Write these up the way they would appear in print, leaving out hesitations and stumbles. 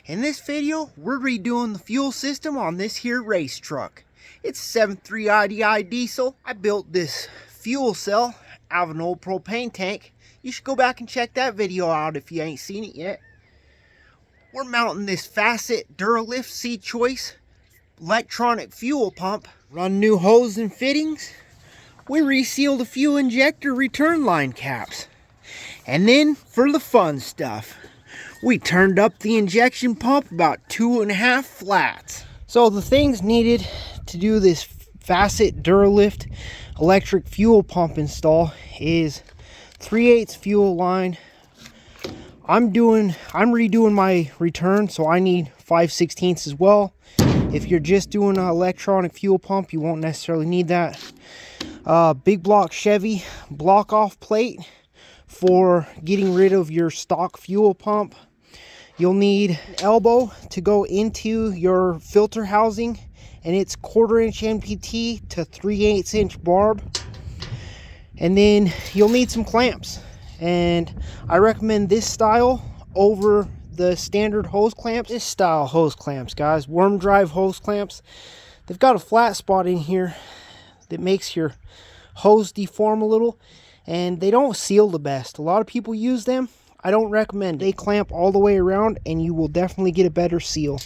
In this video, we're redoing the fuel system on this here race truck. It's a 7.3 IDI diesel. I built this fuel cell out of an old propane tank. You should go back and check that video out if you ain't seen it yet. We're mounting this Facet Duralift C-Choice electronic fuel pump. Run new hose and fittings. We resealed a few injector return line caps. And then for the fun stuff, we turned up the injection pump about 2.5 flats. So the things needed to do this Facet Duralift electric fuel pump install is 3/8 fuel line. I'm redoing my return, so I need 5/16 as well. If you're just doing an electronic fuel pump, you won't necessarily need that. Big block Chevy block off plate for getting rid of your stock fuel pump. You'll need an elbow to go into your filter housing, and it's 1/4 inch NPT to 3/8 inch barb. And then you'll need some clamps, and I recommend this style over the standard hose clamps. This style hose clamps, guys, worm drive hose clamps, they've got a flat spot in here that makes your hose deform a little, and they don't seal the best. A lot of people use them. I don't recommend it. They clamp all the way around and you will definitely get a better seal.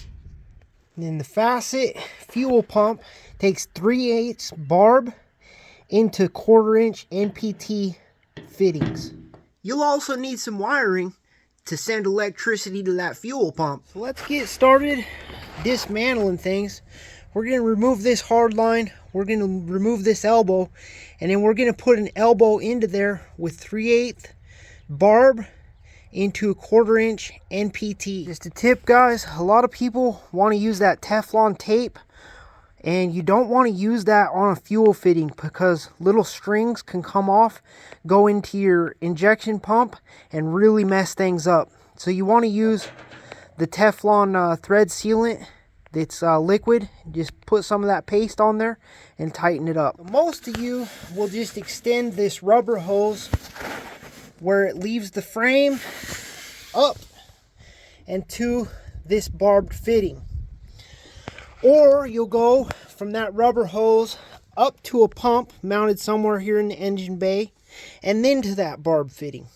And then the Facet fuel pump takes 3/8 barb into 1/4 inch NPT fittings. You'll also need some wiring to send electricity to that fuel pump. So let's get started dismantling things. We're going to remove this hard line. We're going to remove this elbow. And then we're going to put an elbow into there with 3/8 barb into a 1/4 inch NPT. Just a tip, guys, a lot of people want to use that Teflon tape, and you don't want to use that on a fuel fitting because little strings can come off, go into your injection pump, and really mess things up. So you want to use the Teflon thread sealant that's liquid. Just put some of that paste on there and tighten it up. Most of you will just extend this rubber hose where it leaves the frame up and to this barbed fitting. Or you'll go from that rubber hose up to a pump mounted somewhere here in the engine bay and then to that barbed fitting.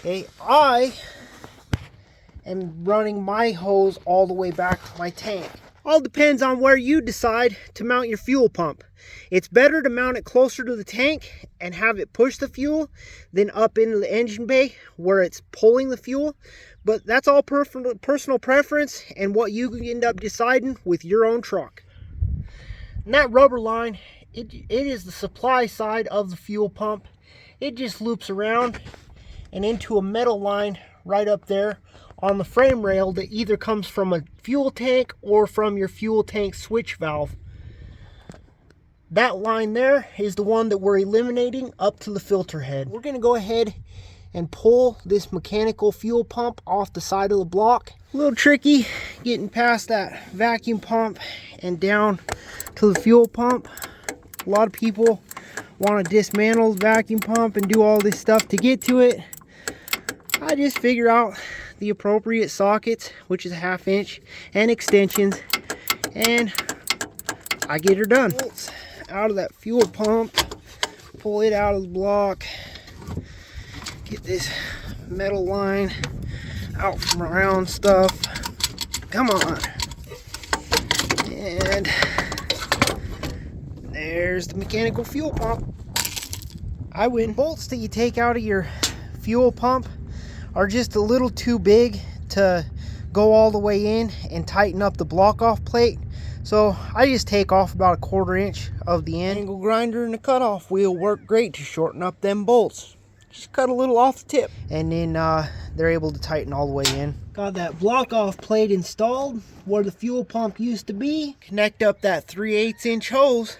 Okay, I am running my hose all the way back to my tank. All depends on where you decide to mount your fuel pump. It's better to mount it closer to the tank and have it push the fuel than up into the engine bay where it's pulling the fuel. But that's all personal preference and what you can end up deciding with your own truck. And that rubber line, it is the supply side of the fuel pump. It just loops around and into a metal line right up there on the frame rail that either comes from a fuel tank or from your fuel tank switch valve. That line there is the one that we're eliminating up to the filter head. We're going to go ahead and pull this mechanical fuel pump off the side of the block. A little tricky getting past that vacuum pump and down to the fuel pump. A lot of people want to dismantle the vacuum pump and do all this stuff to get to it. I just figure out the appropriate sockets, which is a 1/2 inch, and extensions, and I get her done. Bolts out of that fuel pump, pull it out of the block, get this metal line out from around stuff. Come on. And there's the mechanical fuel pump. I win. Bolts that you take out of your fuel pump are just a little too big to go all the way in and tighten up the block off plate. So I just take off about a 1/4 inch of the end. Angle grinder and the cutoff wheel work great to shorten up them bolts. Just cut a little off the tip, and then they're able to tighten all the way in. Got that block off plate installed where the fuel pump used to be. Connect up that 3/8 inch hose,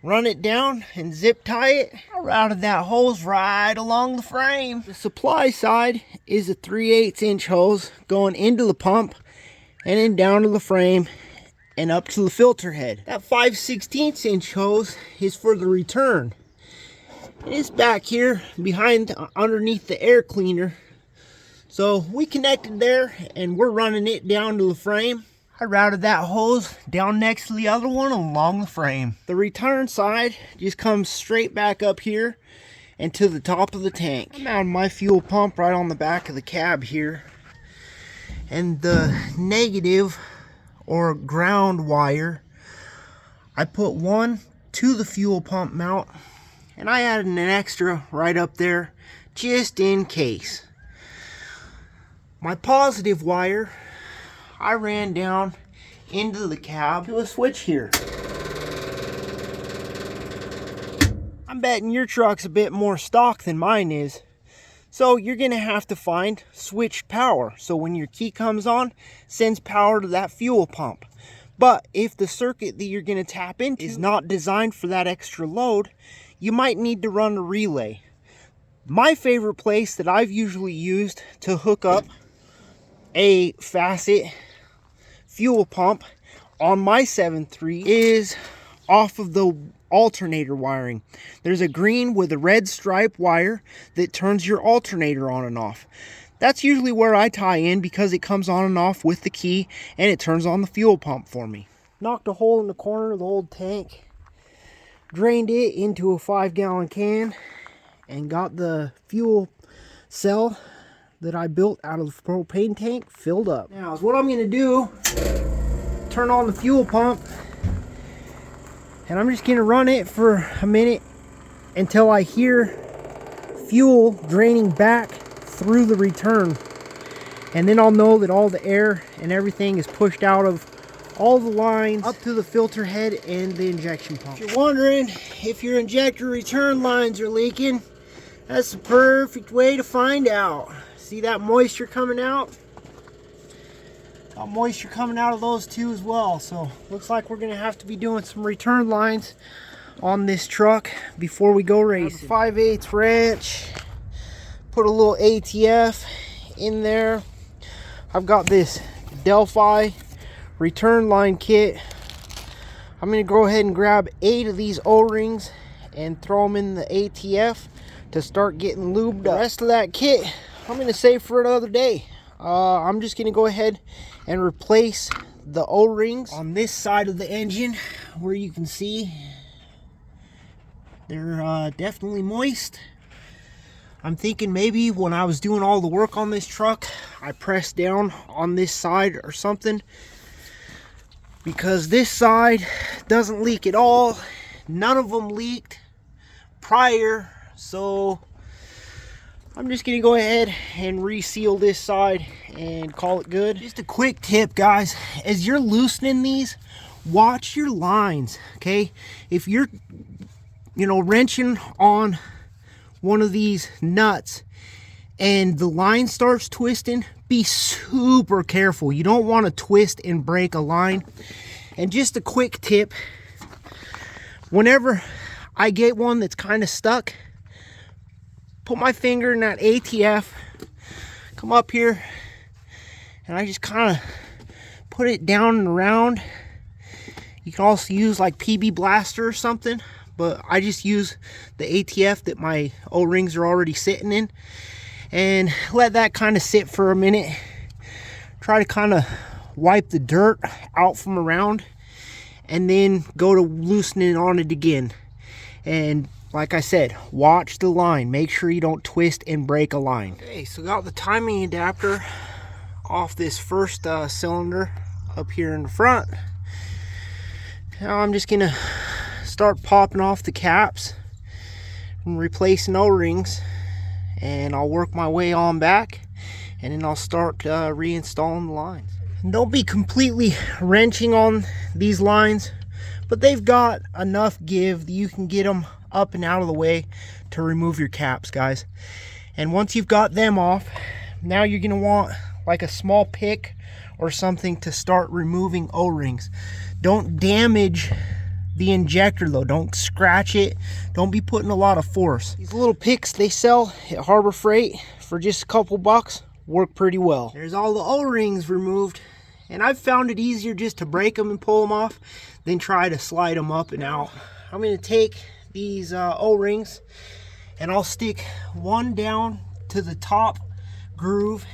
run it down and zip tie it. I routed that hose right along the frame. The supply side is a 3/8 inch hose going into the pump and then down to the frame and up to the filter head. That 5/16 inch hose is for the return. It's back here behind underneath the air cleaner So we connected there and we're running it down to the frame. I routed that hose down next to the other one along the frame. The return side just comes straight back up here and to the top of the tank. I mounted my fuel pump right on the back of the cab here. And the negative or ground wire, I put one to the fuel pump mount and I added an extra right up there just in case. My positive wire, I ran down into the cab to a switch here. I'm betting your truck's a bit more stock than mine is. So you're gonna have to find switched power. So when your key comes on, sends power to that fuel pump. But if the circuit that you're gonna tap into is not designed for that extra load, you might need to run a relay. My favorite place that I've usually used to hook up a Facet fuel pump on my 7.3 is off of the alternator wiring. There's a green with a red stripe wire that turns your alternator on and off. That's usually where I tie in because it comes on and off with the key and it turns on the fuel pump for me. Knocked a hole in the corner of the old tank, drained it into a 5-gallon can, and got the fuel cell that I built out of the propane tank filled up. Now, what I'm going to do, turn on the fuel pump, and I'm just going to run it for a minute until I hear fuel draining back through the return. And then I'll know that all the air and everything is pushed out of all the lines up to the filter head and the injection pump. If you're wondering if your injector return lines are leaking, that's the perfect way to find out. See that moisture coming out? Got moisture coming out of those two as well. So looks like we're gonna have to be doing some return lines on this truck before we go racing. 5/8 wrench, put a little ATF in there. I've got this Delphi return line kit. I'm gonna go ahead and grab 8 of these O-rings and throw them in the ATF to start getting lubed up. The rest of that kit I'm gonna save for another day. I'm just gonna go ahead and replace the O-rings on this side of the engine where you can see they're definitely moist. I'm thinking maybe when I was doing all the work on this truck, I pressed down on this side or something, because this side doesn't leak at all. None of them leaked prior, so I'm just gonna go ahead and reseal this side and call it good. Just a quick tip, guys, as you're loosening these, watch your lines, okay? If you're, wrenching on one of these nuts and the line starts twisting, be super careful. You don't want to twist and break a line. And just a quick tip, whenever I get one that's kind of stuck, put my finger in that ATF, come up here, and I just kind of put it down and around. You can also use like PB Blaster or something, but I just use the ATF that my O-rings are already sitting in, and let that kind of sit for a minute. Try to kind of wipe the dirt out from around, and then go to loosening on it again. And like I said, watch the line. Make sure you don't twist and break a line. Okay, so got the timing adapter off this first cylinder up here in the front. Now I'm just gonna start popping off the caps and replacing O-rings, and I'll work my way on back, and then I'll start reinstalling the lines. And don't be completely wrenching on these lines, but they've got enough give that you can get them up and out of the way to remove your caps, guys. And once you've got them off, now you're gonna want like a small pick or something to start removing O-rings. Don't damage the injector though. Don't scratch it. Don't be putting a lot of force. These little picks they sell at Harbor Freight for just a couple bucks work pretty well. There's all the O-rings removed, and I've found it easier just to break them and pull them off than try to slide them up and out. I'm going to take these O-rings and I'll stick one down to the top groove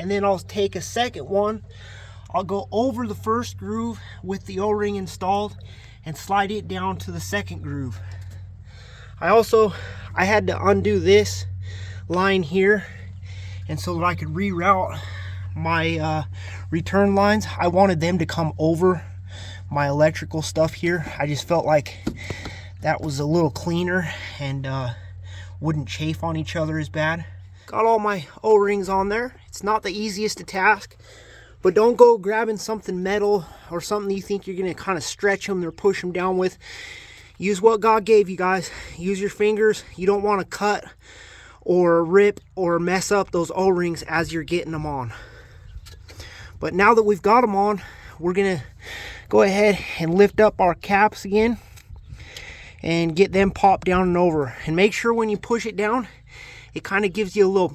and then I'll take a second one. I'll go over the first groove with the O-ring installed and slide it down to the second groove. I had to undo this line here, and so that I could reroute my return lines. I wanted them to come over my electrical stuff here. I just felt like that was a little cleaner and wouldn't chafe on each other as bad. Got all my O-rings on there. It's not the easiest of task, but don't go grabbing something metal or something you think you're gonna kind of stretch them or push them down with. Use what God gave you guys. Use your fingers. You don't want to cut or rip or mess up those O-rings as you're getting them on. But now that we've got them on, we're gonna go ahead and lift up our caps again and get them popped down and over. And make sure when you push it down, it kind of gives you a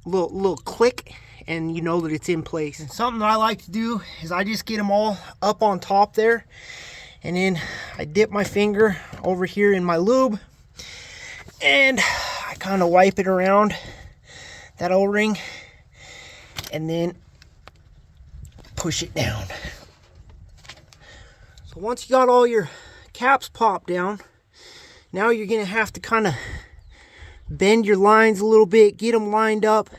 little click, and you know that it's in place. And something that I like to do is I just get them all up on top there, and then I dip my finger over here in my lube and I kind of wipe it around that O-ring and then push it down. So once you got all your caps popped down, now you're gonna have to kind of bend your lines a little bit, get them lined up,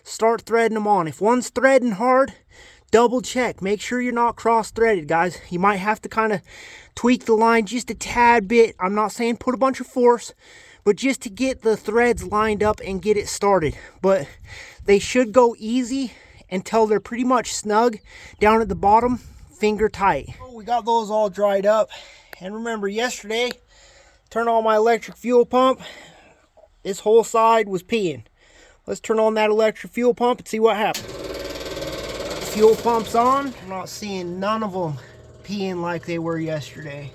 start threading them on. If one's threading hard, double check, make sure you're not cross threaded, guys. You might have to kind of tweak the line just a tad bit. I'm not saying put a bunch of force, but just to get the threads lined up and get it started. But they should go easy until they're pretty much snug down at the bottom, finger tight. Oh, we got those all dried up. And remember, yesterday, turned on my electric fuel pump. This whole side was peeing. Let's turn on that electric fuel pump and see what happens. Fuel pump's on. I'm not seeing none of them peeing like they were yesterday.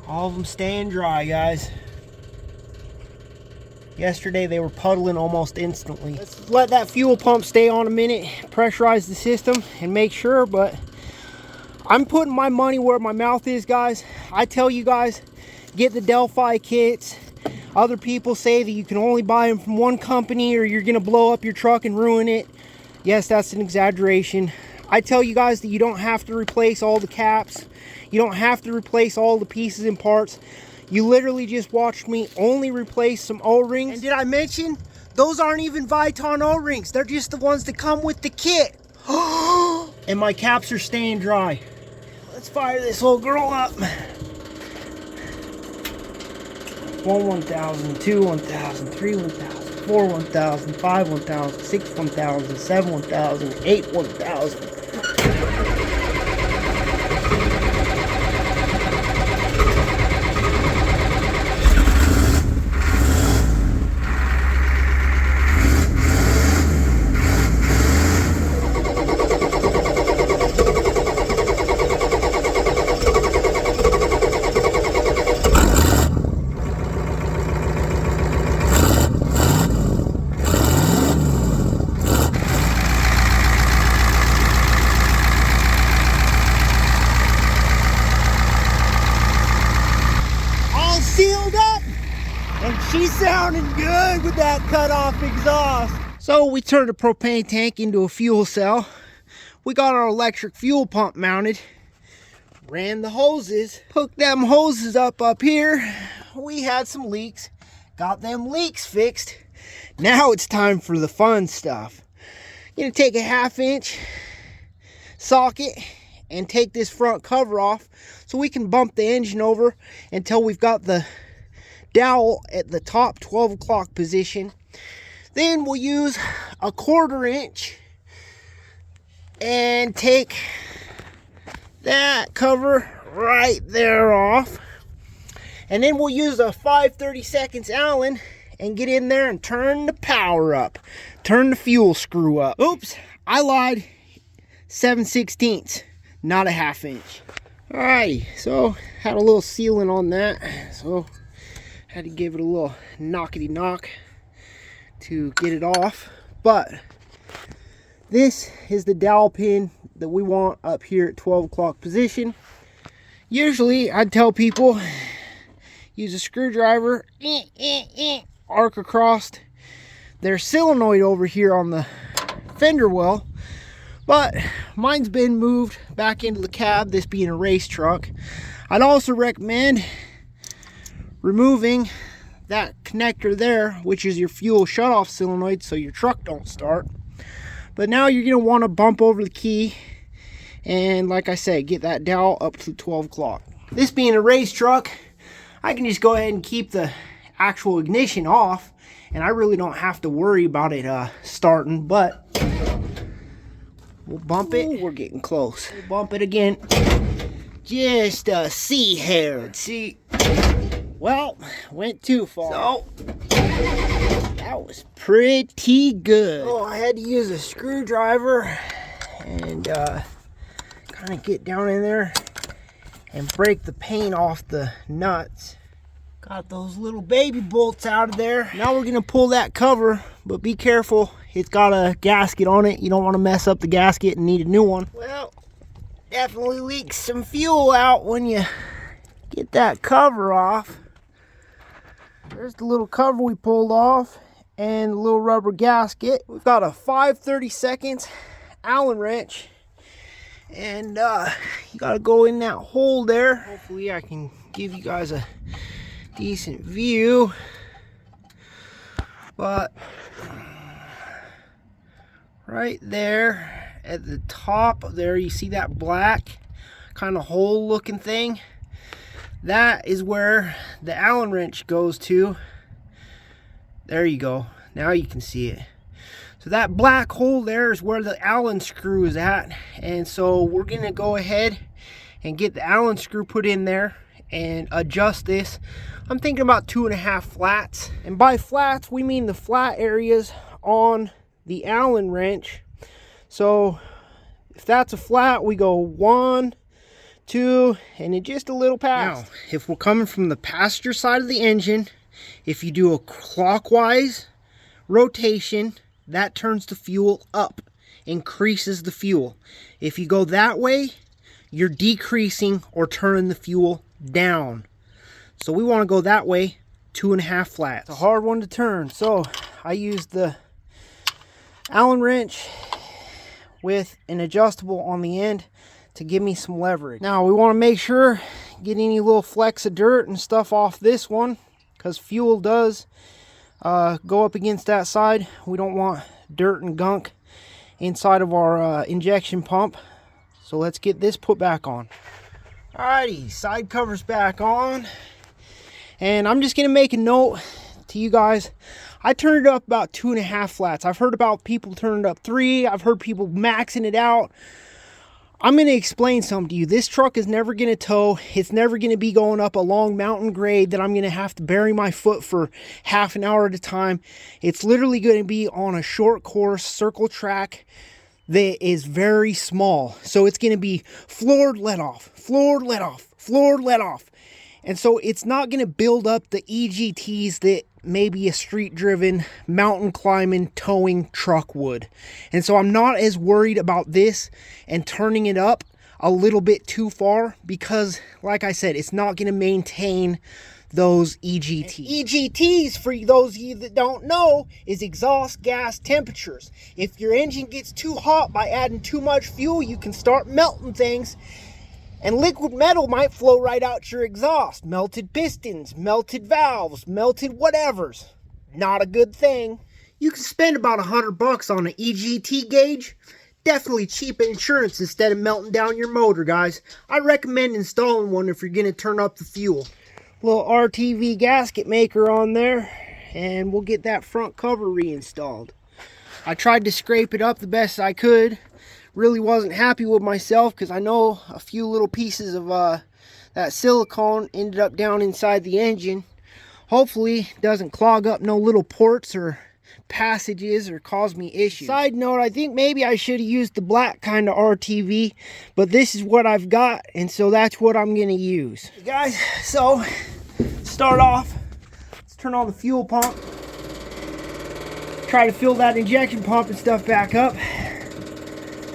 All of them staying dry, guys. Yesterday they were puddling almost instantly. Let's let that fuel pump stay on a minute, pressurize the system and make sure, but I'm putting my money where my mouth is, guys. I tell you guys, get the Delphi kits. Other people say that you can only buy them from one company or you're gonna blow up your truck and ruin it. Yes, that's an exaggeration. I tell you guys that you don't have to replace all the caps. You don't have to replace all the pieces and parts. You literally just watched me only replace some O-rings. And did I mention, those aren't even Viton O-rings. They're just the ones that come with the kit. And my caps are staying dry. Let's fire this old girl up. 1 1000, 2 1000, 3 1000, 4 1000, 5 1000, 6 1000, 7 1000, 8 1000. Sealed up, and she's sounding good with that cut-off exhaust. So we turned a propane tank into a fuel cell. We got our electric fuel pump mounted, ran the hoses, hooked them hoses up here. We had some leaks, got them leaks fixed. Now it's time for the fun stuff. I'm gonna take a 1/2 inch socket and take this front cover off so we can bump the engine over until we've got the dowel at the top 12 o'clock position. Then we'll use a 1/4 inch and take that cover right there off. And then we'll use a 5/32 Allen and get in there and turn the power up. Turn the fuel screw up. Oops, I lied. 7/16, not a 1/2 inch. Alrighty, so had a little sealant on that, so had to give it a little knockety knock to get it off. But this is the dowel pin that we want up here at 12 o'clock position. Usually I'd tell people use a screwdriver, arc across their solenoid over here on the fender well. But mine's been moved back into the cab, this being a race truck. I'd also recommend removing that connector there, which is your fuel shutoff solenoid, so your truck don't start. But now you're gonna want to bump over the key and, like I said, get that dial up to 12 o'clock. This being a race truck, I can just go ahead and keep the actual ignition off, and I really don't have to worry about it starting. But we'll bump it. Ooh, we're getting close. We'll bump it again. Just a see here. Let's see. Well, went too far. So that was pretty good. Oh, I had to use a screwdriver and kind of get down in there and break the paint off the nuts. Got those little baby bolts out of there. Now we're gonna pull that cover, but be careful. It's got a gasket on it. You don't want to mess up the gasket and need a new one. Well, definitely leaks some fuel out when you get that cover off. There's the little cover we pulled off and the little rubber gasket. We've got a 5/32 Allen wrench, and you gotta go in that hole there. Hopefully I can give you guys a decent view, but right there at the top there, you see that black kind of hole looking thing? That is where the Allen wrench goes to. There you go. Now you can see it. So that black hole there is where the Allen screw is at. And so we're going to go ahead and get the Allen screw put in there and adjust this. I'm thinking about 2.5 flats. And by flats, we mean the flat areas on the Allen wrench. So if that's a flat, we go 1, 2, and then just a little past. Now, if we're coming from the passenger side of the engine, if you do a clockwise rotation, that turns the fuel up, increases the fuel. If you go that way, you're decreasing or turning the fuel down. So we want to go that way, 2.5 flats. It's a hard one to turn, so I used the Allen wrench with an adjustable on the end to give me some leverage. Now we want to make sure get any little flecks of dirt and stuff off this one, because fuel does go up against that side. We don't want dirt and gunk inside of our injection pump. So let's get this put back on. Alrighty, side cover's back on, and I'm just gonna make a note to you guys. I turned it up about 2.5 flats. I've heard about people turning it up 3. I've heard people maxing it out. I'm going to explain something to you. This truck is never going to tow. It's never going to be going up a long mountain grade that I'm going to have to bury my foot for half an hour at a time. It's literally going to be on a short course circle track that is very small. So it's going to be floored, let off, floored, let off, floored, let off. And so it's not going to build up the EGTs that maybe a street driven mountain climbing towing truck would. And so I'm not as worried about this and turning it up a little bit too far, because like I said, it's not going to maintain those EGTs. And EGTs, for those of you that don't know, is exhaust gas temperatures. If your engine gets too hot by adding too much fuel, you can start melting things, and liquid metal might flow right out your exhaust. Melted pistons, melted valves, melted whatevers. Not a good thing. You can spend about $100 on an EGT gauge. Definitely cheap insurance instead of melting down your motor, guys. I recommend installing one if you're going to turn up the fuel. Little RTV gasket maker on there, and we'll get that front cover reinstalled. I tried to scrape it up the best I could. Really wasn't happy with myself, because I know a few little pieces of that silicone ended up down inside the engine. Hopefully it doesn't clog up no little ports or passages or cause me issues. Side note, I think maybe I should have used the black kind of RTV, but this is what I've got, and so that's what I'm going to use. Hey guys, so start off, let's turn on the fuel pump, try to fill that injection pump and stuff back up.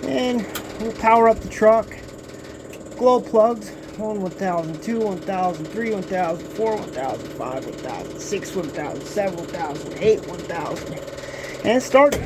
And we'll power up the truck. Glow plugs 1001, 1002, 1003, 1004, 1005, 1006, 1007, 1008, 1000. And start.